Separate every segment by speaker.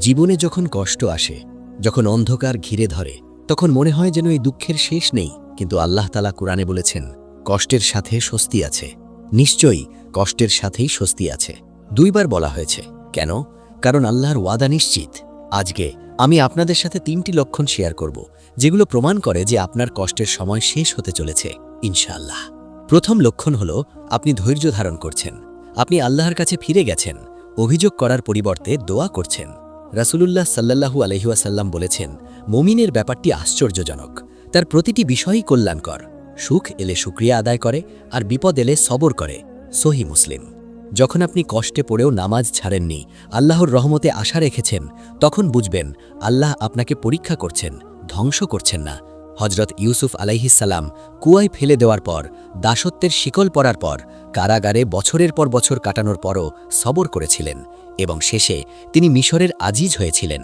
Speaker 1: জীবনে যখন কষ্ট আসে, যখন অন্ধকার ঘিরে ধরে, তখন মনে হয় যেন এই দুঃখের শেষ নেই। কিন্তু আল্লাহ তাআলা কুরআনে বলেছেন, কষ্টের সাথে স্বস্তি আছে। নিশ্চয়ই কষ্টের সাথেই স্বস্তি আছে। দুইবার বলা হয়েছে। কেন? কারণ আল্লাহর ওয়াদা নিশ্চিত। আজকে আমি আপনাদের সাথে 3টি লক্ষণ শেয়ার করব, যেগুলো প্রমাণ করে যে আপনার কষ্টের সময় শেষ হতে চলেছে ইনশাআল্লাহ। প্রথম লক্ষণ হলো, আপনি ধৈর্য ধারণ করছেন। আপনি আল্লাহর কাছে ফিরে গেছেন, অভিযোগ করার পরিবর্তে দোয়া করছেন। রাসূলুল্লাহ সাল্লাল্লাহু আলাইহি ওয়াসাল্লাম বলেছেন, মুমিনের ব্যাপারটি আশ্চর্যজনক। তার প্রতিটি বিষয়ই কল্যাণকর। সুখ এলে শুকরিয়া আদায় করে, আর বিপদ এলে সবর করে। সহিহ মুসলিম। যখন আপনি কষ্টে পড়েও নামাজ ছাড়েননি, আল্লাহর রহমতে আশা রেখেছেন, তখন বুঝবেন আল্লাহ আপনাকে পরীক্ষা করছেন, ধ্বংস করছেন না। হজরত ইউসুফ আলাইহিসসালাম কুয়ায় ফেলে দেওয়ার পর, দাসত্বের শিকল পরার পর, কারাগারে বছরের পর বছর কাটানোর পরও সবর করেছিলেন, এবং শেষে তিনি মিশরের আজিজ হয়েছিলেন।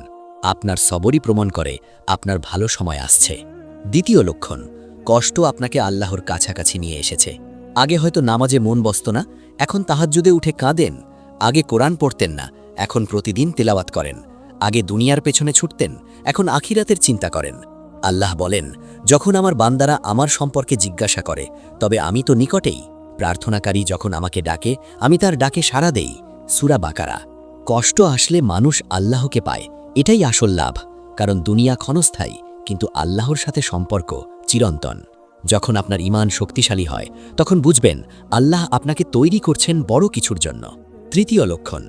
Speaker 1: আপনার সবরই প্রমাণ করে আপনার ভালো সময় আসছে। দ্বিতীয় লক্ষণ, কষ্ট আপনাকে আল্লাহর কাছাকাছি নিয়ে এসেছে। আগে হয়তো নামাজে মন বসত না, এখন তাহাজ্জুদে উঠে কাঁদেন। আগে কোরআন পড়তেন না, এখন প্রতিদিন তিলাওয়াত করেন। আগে দুনিয়ার পেছনে ছুটতেন, এখন আখিরাতের চিন্তা করেন। আল্লাহ বলেন, যখন আমার বান্দারা আমার সম্পর্কে জিজ্ঞাসা করে, তবে আমি তো নিকটেই। প্রার্থনাকারী যখন আমাকে ডাকে, আমি তার ডাকে সাড়া দেই। সূরা বাকারা। কষ্ট আসলে মানুষ আল্লাহকে পায়, এটাই আসল লাভ। কারণ দুনিয়া ক্ষণস্থায়ী, কিন্তু আল্লাহর সাথে সম্পর্ক চিরন্তন। যখন আপনার ঈমান শক্তিশালী হয়, তখন বুঝবেন আল্লাহ আপনাকে তৈরি করছেন বড় কিছুর জন্য। তৃতীয় লক্ষণ,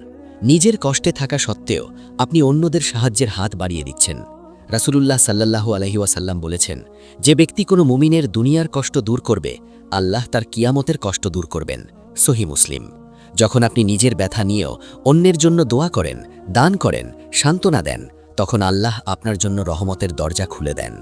Speaker 1: নিজের কষ্টে থাকা সত্ত্বেও আপনি অন্যদের সাহায্যের হাত বাড়িয়ে দিচ্ছেন। রাসূলুল্লাহ সাল্লাল্লাহু আলাইহি ওয়াসাল্লাম বলেছেন, যে ব্যক্তি কোনো মুমিনের দুনিয়ার কষ্ট দূর করবে, আল্লাহ তার কিয়ামতের কষ্ট দূর করবেন। সহিহ মুসলিম। যখন আপনি নিজের ব্যথা নিয়েও অন্যের জন্য দোয়া করেন, দান করেন, সান্ত্বনা দেন, তখন আল্লাহ আপনার জন্য রহমতের দরজা খুলে দেন।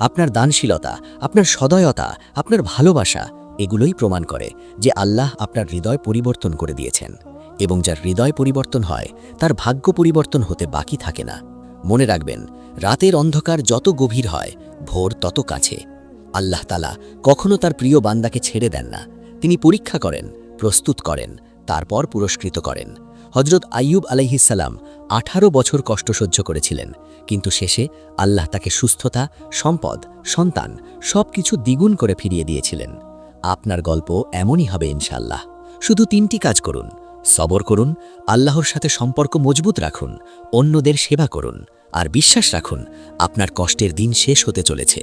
Speaker 1: আপনার দানশীলতা, আপনার সদয়তা, আপনার ভালোবাসা, এগুলোই প্রমাণ করে যে আল্লাহ আপনার হৃদয় পরিবর্তন করে দিয়েছেন। এবং যার হৃদয় পরিবর্তন হয়, তার ভাগ্য পরিবর্তন হতে বাকি থাকে না। মনে রাখবেন, রাতের অন্ধকার যত গভীর হয়, ভোর তত কাছে। আল্লাহ তাআলা কখনো তার প্রিয় বান্দাকে ছেড়ে দেন না। তিনি পরীক্ষা করেন, প্রস্তুত করেন, তারপর পুরস্কৃত করেন। হজরত আইয়ুব আলাইহিসসালাম 18 বছর কষ্ট সহ্য করেছিলেন, কিন্তু শেষে আল্লাহ তাকে সুস্থতা, সম্পদ, সন্তান সবকিছু দ্বিগুণ করে ফিরিয়ে দিয়েছিলেন। আপনার গল্প এমনই হবে ইনশাআল্লাহ। শুধু 3টি কাজ করুন: সবর করুন, আল্লাহর সাথে সম্পর্ক মজবুত রাখুন, অন্যদের সেবা করুন, আর বিশ্বাস রাখুন আপনার কষ্টের দিন শেষ হতে চলেছে।